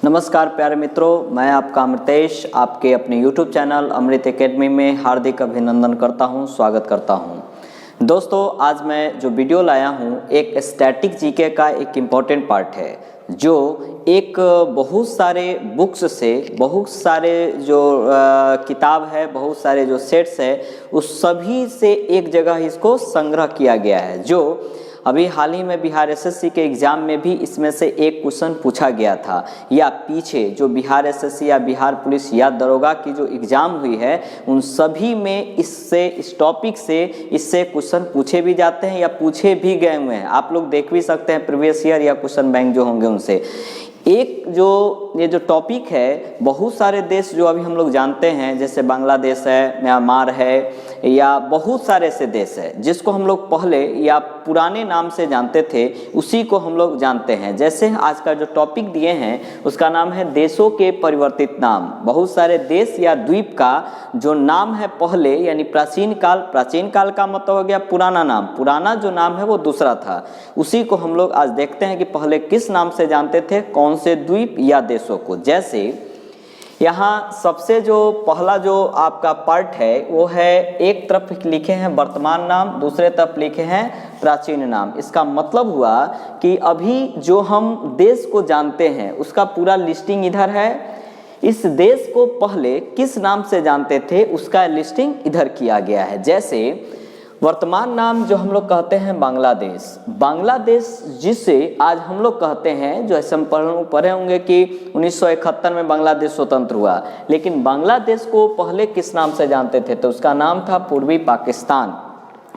नमस्कार प्यारे मित्रों, मैं आपका अमृतेश आपके अपने YouTube चैनल अमृत एकेडमी में हार्दिक अभिनंदन करता हूं, स्वागत करता हूं। दोस्तों, आज मैं जो वीडियो लाया हूं एक स्टैटिक जीके का एक इम्पॉर्टेंट पार्ट है, जो एक बहुत सारे बुक्स से, बहुत सारे जो किताब है, बहुत सारे जो सेट्स है, उस सभी से एक जगह इसको संग्रह किया गया है। जो अभी हाल ही में बिहार एसएससी के एग्ज़ाम में भी इसमें से एक क्वेश्चन पूछा गया था, या पीछे जो बिहार एसएससी या बिहार पुलिस या दरोगा की जो एग्ज़ाम हुई है उन सभी में इस टॉपिक से इससे क्वेश्चन पूछे भी जाते हैं या पूछे भी गए हुए हैं। आप लोग देख भी सकते हैं प्रीवियस ईयर या क्वेश्चन बैंक जो होंगे उनसे। एक जो ये जो टॉपिक है, बहुत सारे देश जो अभी हम लोग जानते हैं, जैसे बांग्लादेश है, म्यांमार है, या बहुत सारे ऐसे देश है जिसको हम लोग पहले या पुराने नाम से जानते थे, उसी को हम लोग जानते हैं। जैसे आज का जो टॉपिक दिए हैं उसका नाम है देशों के परिवर्तित नाम। बहुत सारे देश या द्वीप का जो नाम है पहले, यानी प्राचीन काल का मतलब हो गया पुराना नाम, पुराना जो नाम है वो दूसरा था। उसी को हम लोग आज देखते हैं कि पहले किस नाम से जानते थे, कौन से द्वीप या देशों को। जैसे यहाँ सबसे जो पहला जो आपका पार्ट है वो है, एक तरफ लिखे हैं वर्तमान नाम, दूसरे तरफ लिखे हैं प्राचीन नाम। इसका मतलब हुआ कि अभी जो हम देश को जानते हैं उसका पूरा लिस्टिंग इधर है। इस देश को पहले किस नाम से जानते थे उसका लिस्टिंग इधर किया गया है। जैसे वर्तमान नाम जो हम लोग कहते हैं बांग्लादेश, जिसे आज हम लोग कहते हैं, जो ऐसे हम पढ़े होंगे कि 1971 में बांग्लादेश स्वतंत्र हुआ, लेकिन बांग्लादेश को पहले किस नाम से जानते थे तो उसका नाम था पूर्वी पाकिस्तान।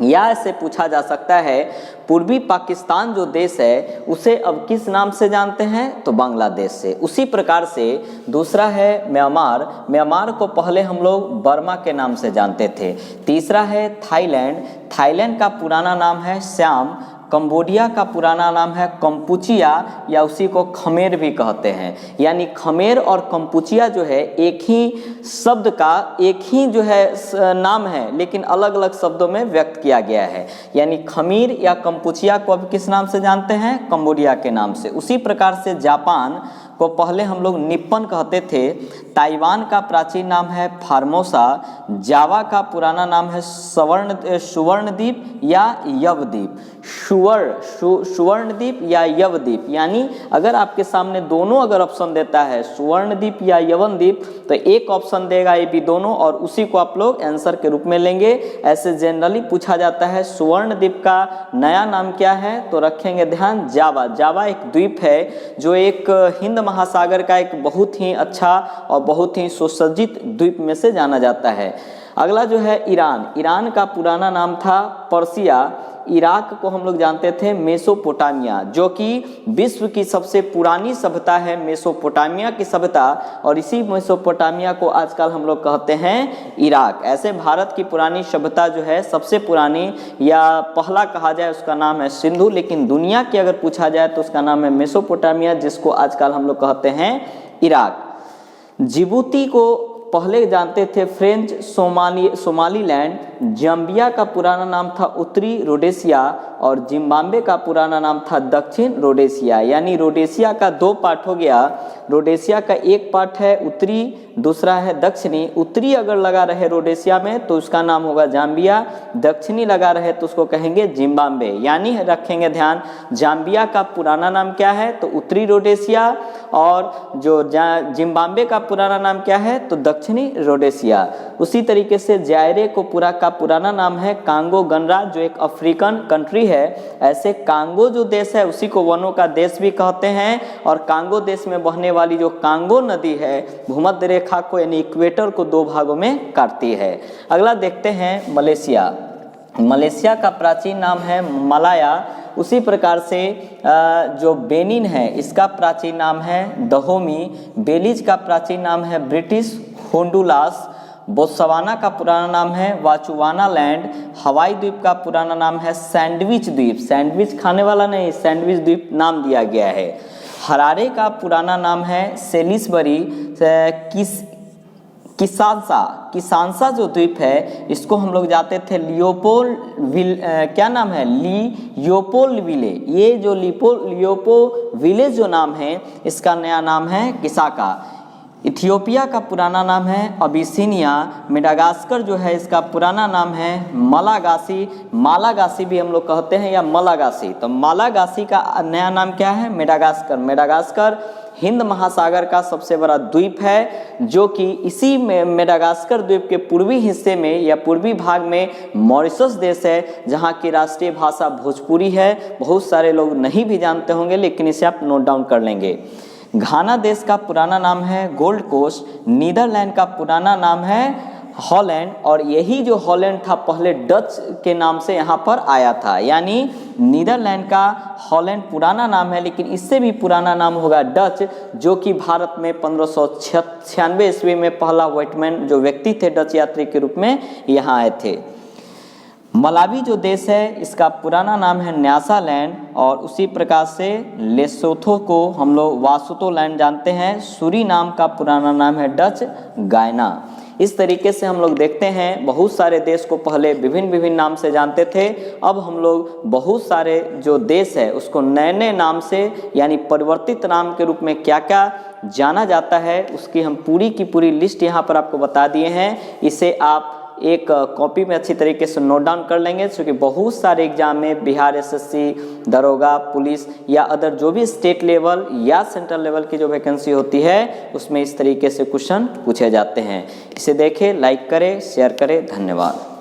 या ऐसे पूछा जा सकता है पूर्वी पाकिस्तान जो देश है उसे अब किस नाम से जानते हैं तो बांग्लादेश से। उसी प्रकार से दूसरा है म्यांमार को पहले हम लोग बर्मा के नाम से जानते थे। तीसरा है थाईलैंड का पुराना नाम है श्याम। कंबोडिया का पुराना नाम है कंपुचिया, या उसी को खमेर भी कहते हैं। यानी खमेर और कंपुचिया जो है एक ही शब्द का एक ही जो है नाम है, लेकिन अलग अलग शब्दों में व्यक्त किया गया है। यानी खमीर या कंपुचिया को अब किस नाम से जानते हैं, कंबोडिया के नाम से। उसी प्रकार से जापान को पहले हम लोग निप्पन कहते थे। ताइवान का प्राचीन नाम है फार्मोसा। जावा का पुराना नाम है सुवर्णद्वीप या यवद्वीप। सुवर्णद्वीप या यवद्वीप, यानी अगर आपके सामने दोनों अगर ऑप्शन देता है सुवर्णद्वीप या यवनद्वीप, तो एक ऑप्शन देगा ये भी दोनों, और उसी को आप लोग आंसर के रूप में लेंगे। ऐसे जनरली पूछा जाता है सुवर्णद्वीप का नया नाम क्या है तो रखेंगे ध्यान जावा एक द्वीप है जो एक हिंद महासागर का एक बहुत ही अच्छा और बहुत ही सुसज्जित द्वीप में से जाना जाता है। अगला जो है ईरान का पुराना नाम था पर्सिया। इराक को हम लोग जानते थे मेसोपोटामिया, जो कि विश्व की सबसे पुरानी सभ्यता है मेसोपोटामिया की सभ्यता, और इसी मेसोपोटामिया को आजकल हम लोग कहते हैं इराक। ऐसे भारत की पुरानी सभ्यता जो है सबसे पुरानी या पहला कहा जाए उसका नाम है सिंधु, लेकिन दुनिया की अगर पूछा जाए तो उसका नाम है मेसोपोटामिया, जिसको आजकल हम लोग कहते हैं इराक। जिबूती को पहले जानते थे फ्रेंच सोमालीलैंड। जाम्बिया का पुराना नाम था उत्तरी रोडेशिया, और जिम्बाब्वे का पुराना नाम था दक्षिण रोडेशिया। यानी रोडेशिया का दो पार्ट हो गया। रोडेशिया का एक पार्ट है उत्तरी, दूसरा है दक्षिणी। उत्तरी अगर लगा रहे रोडेशिया में तो उसका नाम होगा जाम्बिया, दक्षिणी लगा रहे तो उसको कहेंगे जिम्बाब्वे। यानी रखेंगे ध्यान, जाम्बिया का पुराना नाम क्या है तो उत्तरी रोडेशिया, और जो जिम्बाब्वे का पुराना नाम क्या है तो दक्षिणी रोडेशिया। उसी तरीके से जायरे को पुराना नाम है कांगो गणराज्य, जो एक अफ्रीकन कंट्री है। ऐसे कांगो जो देश है उसी को वनों का देश भी कहते हैं, और कांगो देश में बहने वाली जो कांगो नदी है भूमध्य रेखा को यानी इक्वेटर को दो भागों में काटती है। अगला देखते हैं मलेशिया का प्राचीन नाम है मलाया। उसी प्रकार से जो बेनिन है इसका प्राचीन नाम है दहोमी। बेलीज का प्राचीन नाम है ब्रिटिश होंडुरास। बोत्सवाना का पुराना नाम है वाचुवाना लैंड। हवाई द्वीप का पुराना नाम है सैंडविच द्वीप, सैंडविच खाने वाला नहीं, सैंडविच द्वीप नाम दिया गया है। हरारे का पुराना नाम है सेलिसबरी। किसानसा जो द्वीप है इसको हम लोग जाते थे क्या नाम है, लियोपोल्विले। ये जो लियोपोविले जो नाम है इसका नया नाम है किसाका। इथियोपिया का पुराना नाम है अबिसिनिया। मेडागास्कर जो है इसका पुराना नाम है मालागासी भी हम लोग कहते हैं या मलागासी। तो मालागासी का नया नाम क्या है, मेडागास्कर। मेडागास्कर हिंद महासागर का सबसे बड़ा द्वीप है, जो कि इसी में मेडागास्कर द्वीप के पूर्वी हिस्से में या पूर्वी भाग में मॉरिशस देश है, जहाँ की राष्ट्रीय भाषा भोजपुरी है। बहुत सारे लोग नहीं भी जानते होंगे, लेकिन इसे आप नोट डाउन कर लेंगे। घाना देश का पुराना नाम है गोल्ड कोस्ट। नीदरलैंड का पुराना नाम है हॉलैंड, और यही जो हॉलैंड था पहले डच के नाम से यहाँ पर आया था। यानी नीदरलैंड का हॉलैंड पुराना नाम है, लेकिन इससे भी पुराना नाम होगा डच, जो कि भारत में 1596 ईस्वी में पहला व्हाइटमैन जो व्यक्ति थे डच यात्री के रूप में यहाँ आए थे। मलावी जो देश है इसका पुराना नाम है न्यासालैंड, और उसी प्रकार से लेसोथो को हम लोग वासुतोलैंड जानते हैं। सूरीनाम का पुराना नाम है डच गायना। इस तरीके से हम लोग देखते हैं बहुत सारे देश को पहले विभिन्न नाम से जानते थे। अब हम लोग बहुत सारे जो देश है उसको नए नए नाम से यानी परिवर्तित नाम के रूप में क्या क्या जाना जाता है उसकी हम पूरी की पूरी लिस्ट यहाँ पर आपको बता दिए हैं। इसे आप एक कॉपी में अच्छी तरीके से नोट डाउन कर लेंगे, क्योंकि बहुत सारे एग्जाम में बिहार एसएससी, दरोगा, पुलिस या अदर जो भी स्टेट लेवल या सेंट्रल लेवल की जो वैकेंसी होती है उसमें इस तरीके से क्वेश्चन पूछे जाते हैं। इसे देखें, लाइक करें, शेयर करें। धन्यवाद।